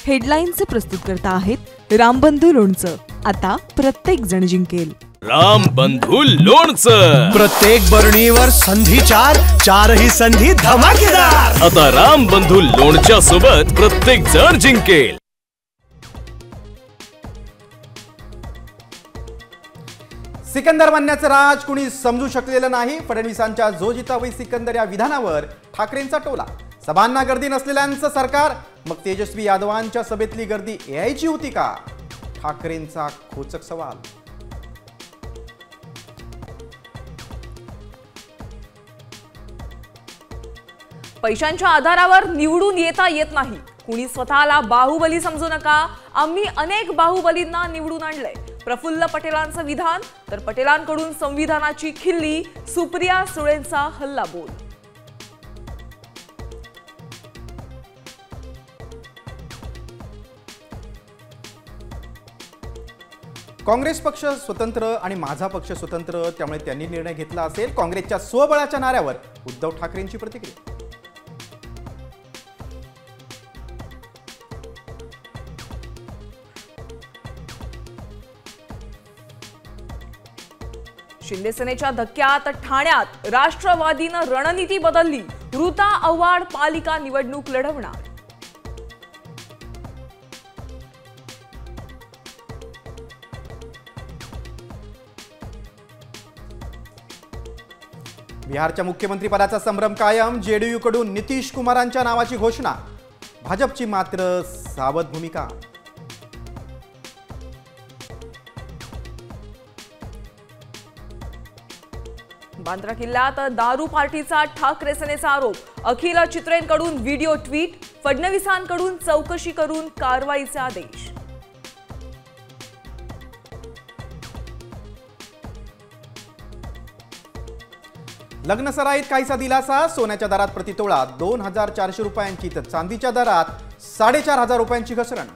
हेडलाईनचे प्रस्तुत करता आहेत रामबंधू लोणचं। आता प्रत्येक जण जिंकेल। रामबंधू लोणचं। प्रत्येक बरणीवर संधी चारही संधी धमाकेदार। आता रामबंधू लोणच्या सोबत प्रत्येक जण जिंकेल। सिकंदर बनण्याचं राज कुणी समजू शकलेलं नाही। फडणवीसांच्या जो जितावई सिकंदर या विधानावर ठाकरेंचा टोला। सभांना गर्दी नसलेल्यांचं सरकार, मग तेजस्वी यादवांच्या सभेतली गर्दी एआयची होती का? ठाकरेंचा खोचक सवाल। पैशांच्या आधारावर निवडून येता येत नाही। कुणी स्वतःला बाहुबली समजू नका, आम्ही अनेक बाहुबलींना निवडून आणलंय। प्रफुल्ल पटेलांचं विधान, तर पटेलांकडून संविधानाची खिल्ली। सुप्रिया सुळेंचा हल्लाबोल। काँग्रेस पक्ष स्वतंत्र आणि माझा पक्ष स्वतंत्र, त्यामुळे त्यांनी निर्णय घेतला असेल। काँग्रेसच्या स्वबळाच्या नाऱ्यावर उद्धव ठाकरेंची प्रतिक्रिया। शिंदे सेनेच्या धक्क्यात ठाण्यात राष्ट्रवादीनं रणनीती बदलली। ऋता आव्हाड पालिका निवडणूक लढवणार। बिहारच्या मुख्यमंत्रीपदाचा संभ्रम कायम। जेडीयू कडून नितीश कुमारांच्या नावाची घोषणा, भाजपची मात्र सावध भूमिका। बांद्रा किल्ल्यात दारू पार्टीचा ठाकरे सेनेचा आरोप। अखिल चित्रेंकडून व्हिडिओ ट्विट। फडणवीसांकडून चौकशी करून कारवाईचे आदेश। लग्नसराईत काहीसा दिलासा। सोन्याच्या दरात प्रतितोळा 2400 रुपयांची, तर चांदीच्या दरात 4500 रुपयांची घसरण।